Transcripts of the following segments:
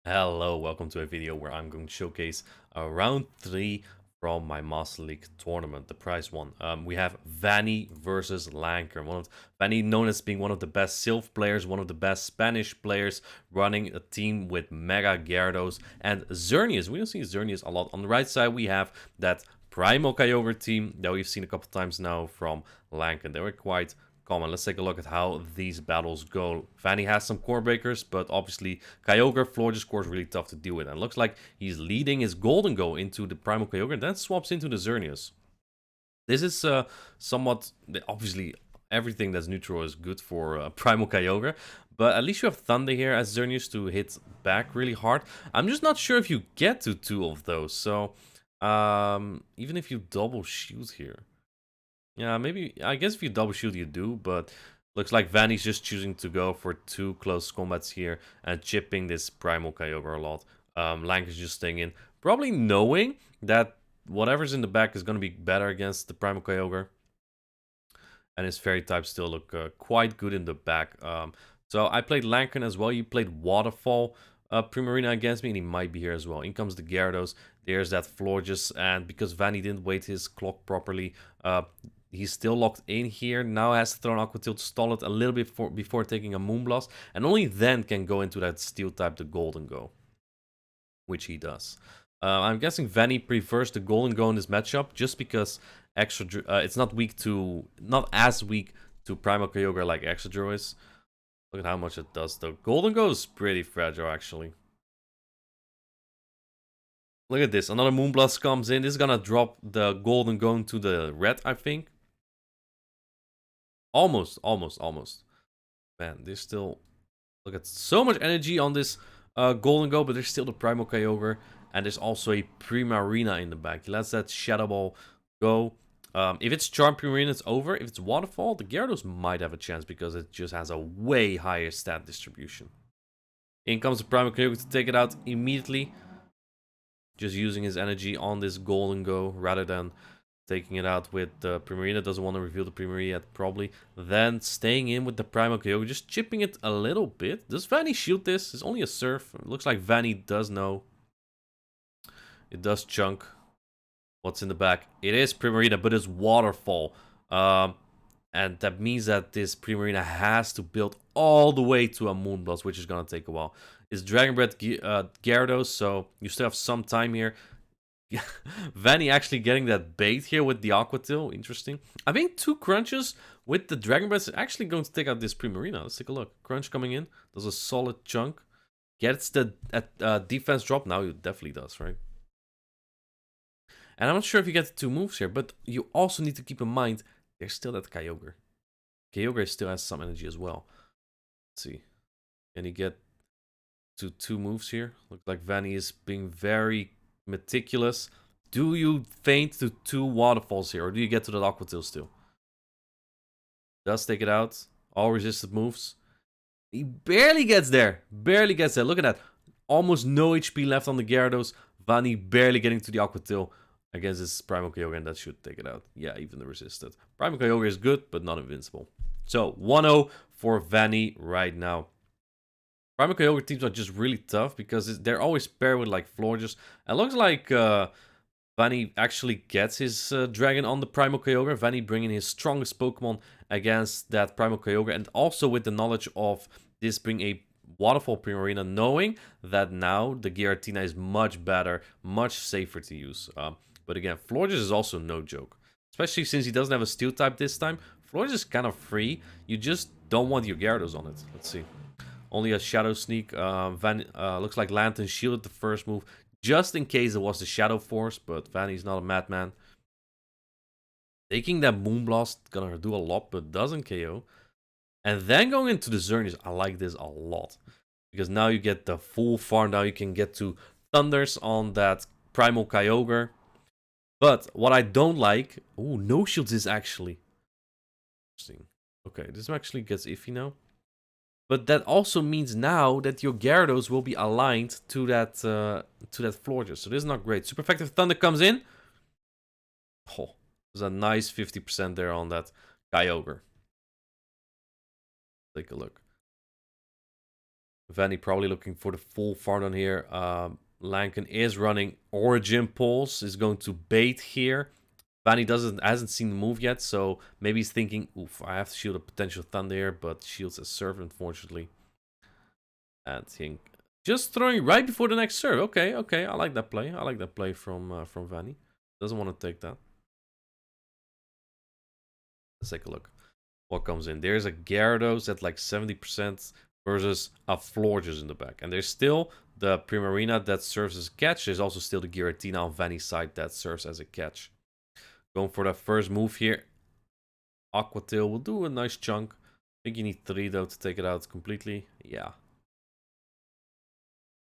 Hello, welcome to a video where I'm going to showcase round 3 from my Master League tournament, the prize one. We have vaNNiii versus Lankern. vaNNiii known as being one of the best Sylph players, one of the best Spanish players, running a team with Mega Gyarados and Xerneas. We don't see Xerneas a lot. On the right side, we have that Primal Kyogre team that we've seen a couple times now from Lankern. They were quite common. Let's take a look at how these battles go. vaNNiii has some core breakers, but obviously Kyogre Florges core is really tough to deal with. And it looks like he's leading his Golden Go into the Primal Kyogre and then swaps into the Xerneas. This is somewhat, obviously everything that's neutral is good for Primal Kyogre, but at least you have Thunder here as Xerneas to hit back really hard. I'm just not sure if you get to 2 of those, so even if you double shield here. Yeah, maybe, I guess if you double shield you do, but looks like vaNNii's just choosing to go for 2 close combats here and chipping this Primal Kyogre a lot. Lankern's just staying in, probably knowing that whatever's in the back is going to be better against the Primal Kyogre. And his Fairy types still look quite good in the back. So I played Lankern as well. You played Waterfall Primarina against me, and he might be here as well. In comes the Gyarados. There's that Florges, and because vaNNiii didn't wait his clock properly, he's still locked in here. Now has to throw an Aqua Tail to stall it a little bit before taking a Moonblast. And only then can go into that Steel type, the Golden Go. Which he does. I'm guessing vaNNiii prefers the Golden Go in this matchup just because it's not as weak to Primal Kyogre like Extra is. Look at how much it does though. Golden Go is pretty fragile actually. Look at this, another Moonblast comes in. This is gonna drop the Golden Go into the red, I think. Almost. Man, there's still... Look at so much energy on this Golden Go, but there's still the Primal Kyogre. And there's also a Primarina in the back. He lets that Shadow Ball go. If it's Charm Primarina, it's over. If it's Waterfall, the Gyarados might have a chance because it just has a way higher stat distribution. In comes the Primal Kyogre to take it out immediately. Just using his energy on this Golden Go rather than taking it out with the Primarina. Doesn't want to reveal the Primarina yet, probably. Then staying in with the Primal Kyogre, just chipping it a little bit. Does vaNNiii shield this? It's only a Surf. It looks like vaNNiii does know. It does chunk. What's in the back? It is Primarina, but it's Waterfall. And that means that this Primarina has to build all the way to a Moonblast, which is going to take a while. It's Dragon Breath Gyarados, so you still have some time here. vaNNiii actually getting that bait here with the Aqua Tail. Interesting. I think 2 crunches with the Dragon Breath is actually going to take out this Primarina. Let's take a look. Crunch coming in. Does a solid chunk. Gets the defense drop. Now it definitely does, right? And I'm not sure if you get the 2 moves here, but you also need to keep in mind there's still that Kyogre. Kyogre still has some energy as well. Let's see. Can he get to 2 moves here? Looks like vaNNiii is being very meticulous. Do you feint to 2 Waterfalls here, or do you get to that Aqua Tail still? Does take it out. All resisted moves. He barely gets there. Barely gets there. Look at that. Almost no HP left on the Gyarados. vaNNiii barely getting to the Aqua Tail against this Primal Kyogre, and that should take it out. Yeah, even the resisted. Primal Kyogre is good, but not invincible. So, 1-0 for vaNNiii right now. Primal Kyogre teams are just really tough because they're always paired with like Florges. It looks like vaNNiii actually gets his dragon on the Primal Kyogre. vaNNiii bringing his strongest Pokemon against that Primal Kyogre, and also with the knowledge of this being a Waterfall Primarina, knowing that now the Giratina is much better, much safer to use. But again, Florges is also no joke. Especially since he doesn't have a Steel type this time. Florges is kind of free. You just don't want your Gyarados on it. Let's see. Only a Shadow Sneak. Looks like Lantern shielded the first move. Just in case it was the Shadow Force. But vaNNii's not a madman. Taking that Moonblast. Gonna do a lot, but doesn't KO. And then going into the Xerneas. I like this a lot. Because now you get the full farm. Now you can get to Thunders on that Primal Kyogre. But what I don't like... Oh, no shields is actually... Interesting. Okay, this actually gets iffy now. But that also means now that your Gyarados will be aligned to that Florges. So this is not great. Super Effective Thunder comes in. Oh, there's a nice 50% there on that Kyogre. Take a look. vaNNiii probably looking for the full farm on here. Lankern is running Origin Pulse, is going to bait here. vaNNiii hasn't seen the move yet, so maybe he's thinking, oof, I have to shield a potential Thunder here, but shields a serve, unfortunately. And think just throwing right before the next serve. Okay, okay, I like that play. I like that play from vaNNiii. Doesn't want to take that. Let's take a look. What comes in? There's a Gyarados at like 70% versus a Florges in the back. And there's still the Primarina that serves as a catch. There's also still the Giratina on vaNNii's side that serves as a catch. Going for that first move here. Aqua Tail will do a nice chunk. I think you need 3 though to take it out completely. Yeah.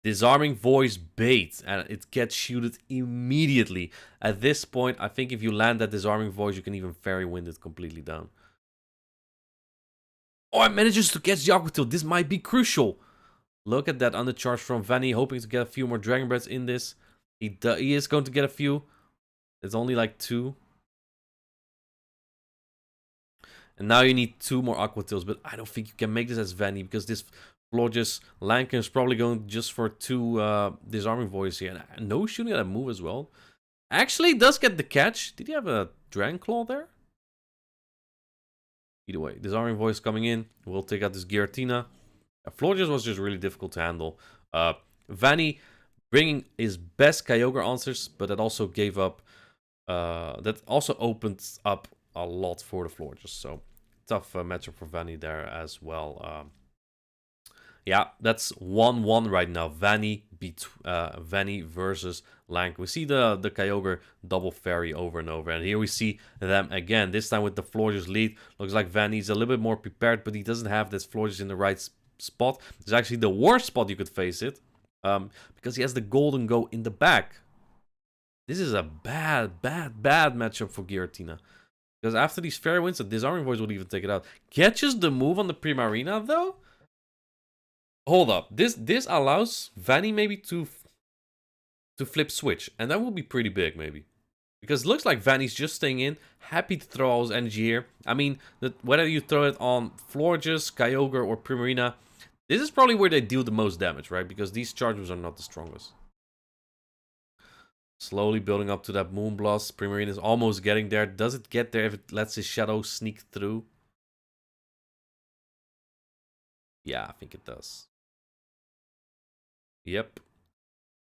Disarming Voice bait, and it gets shielded immediately. At this point, I think if you land that Disarming Voice, you can even Fairy Wind it completely down. Oh, it manages to catch the Aqua Tail. This might be crucial. Look at that undercharge from vaNNiii, hoping to get a few more Dragon Breaths in this. He is going to get a few. It's only like 2. And now you need 2 more Aqua Tails, but I don't think you can make this as vaNNiii because this Florges Lankern is probably going just for 2 Disarming Voice here. And no shooting at a move as well. Actually, does get the catch. Did he have a Dragon Claw there? Either way, Disarming Voice coming in. We'll take out this Giratina. Florges was just really difficult to handle. vaNNiii bringing his best Kyogre answers, but that also gave up. That also opened up a lot for the Florges. So tough matchup for vaNNiii there as well. Yeah, that's 1-1 right now. vaNNiii versus Lankern. We see the Kyogre double fairy over and over. And here we see them again. This time with the Florges lead. Looks like vaNNii's a little bit more prepared, but he doesn't have this Florges in the right spot. It's actually the worst spot you could face it. Because he has the Golden Go in the back. This is a bad matchup for Giratina. Because after these Fairy Winds, the Disarming Voice would even take it out. Catches the move on the Primarina, though? Hold up. This allows vaNNiii maybe to flip switch. And that will be pretty big, maybe. Because it looks like vaNNii's just staying in. Happy to throw all his energy here. I mean, whether you throw it on Florges, Kyogre, or Primarina, this is probably where they deal the most damage, right? Because these charges are not the strongest. Slowly building up to that Moonblast. Primarina is almost getting there. Does it get there if it lets his Shadow sneak through? Yeah, I think it does. Yep.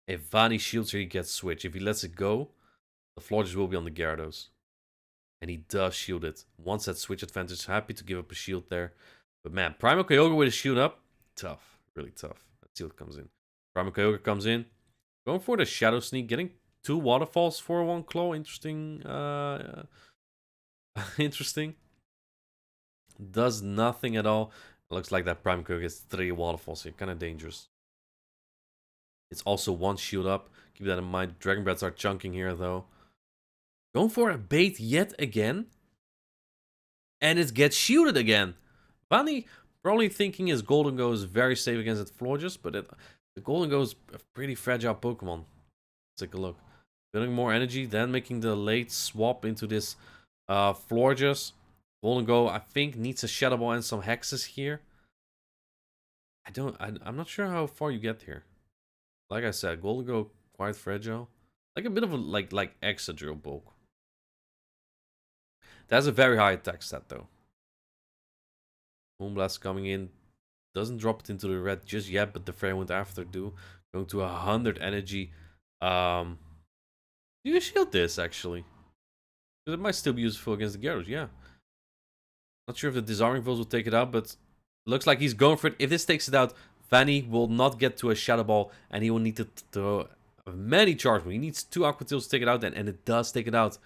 If vaNNiii shields here, he gets switch. If he lets it go, the Florges will be on the Gyarados. And he does shield it. Once that switch advantage, happy to give up a shield there. But man, Primal Kyogre with a shield up, tough. Really tough. Let's see what comes in. Primal Kyogre comes in. Going for the Shadow Sneak, getting 2 Waterfalls for 1 Claw. Interesting. Interesting. Does nothing at all. It looks like that Primal Kyogre gets 3 Waterfalls here. Kind of dangerous. It's also 1 shield up. Keep that in mind. Dragon Breaths are chunking here, though. Going for a bait yet again. And it gets shielded again. vaNNiii probably thinking his Golden Go is very safe against the Florges, but the Golden Go is a pretty fragile Pokemon. Let's take a look. Building more energy, then making the late swap into this Florges. Golden Go, I think, needs a Shadow Ball and some Hexes here. I'm not sure how far you get here. Like I said, Golden Go, quite fragile. Like a bit of a, like Excadrill bulk. That's a very high attack stat, though. Moonblast coming in. Doesn't drop it into the red just yet, but the Fairy Wind after do. Going to 100 energy. You shield this, actually. Because it might still be useful against the Gyarados, yeah. Not sure if the Disarming Voice will take it out, but looks like he's going for it. If this takes it out, vaNNiii will not get to a Shadow Ball, and he will need to throw many charge moves. He needs 2 Aqua Tails to take it out, and it does take it out.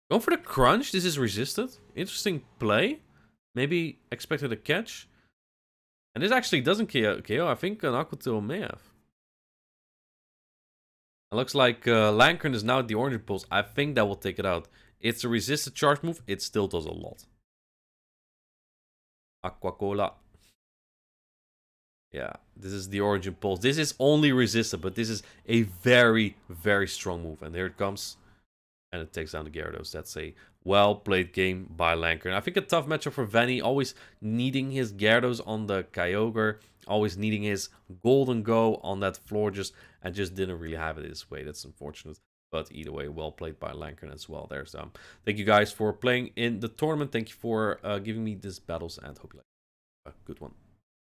Going for the Crunch. This is resisted. Interesting play. Maybe expected a catch. And this actually doesn't KO. I think an Aqua Tail may have. It looks like Lankern is now at the Orange Pulse. I think that will take it out. It's a resisted charge move. It still does a lot. Aqua Cola. Yeah, this is the Origin Pulse. This is only resisted, but this is a very, very strong move. And here it comes. And it takes down the Gyarados. That's a Well played game by Lankern. I think a tough matchup for vaNNiii, always needing his Gyarados on the Kyogre, always needing his Golden Go on that floor, and just didn't really have it his way. That's unfortunate. But either way, well played by Lankern as well. There's thank you guys for playing in the tournament. Thank you for giving me these battles, and hope you like a good one.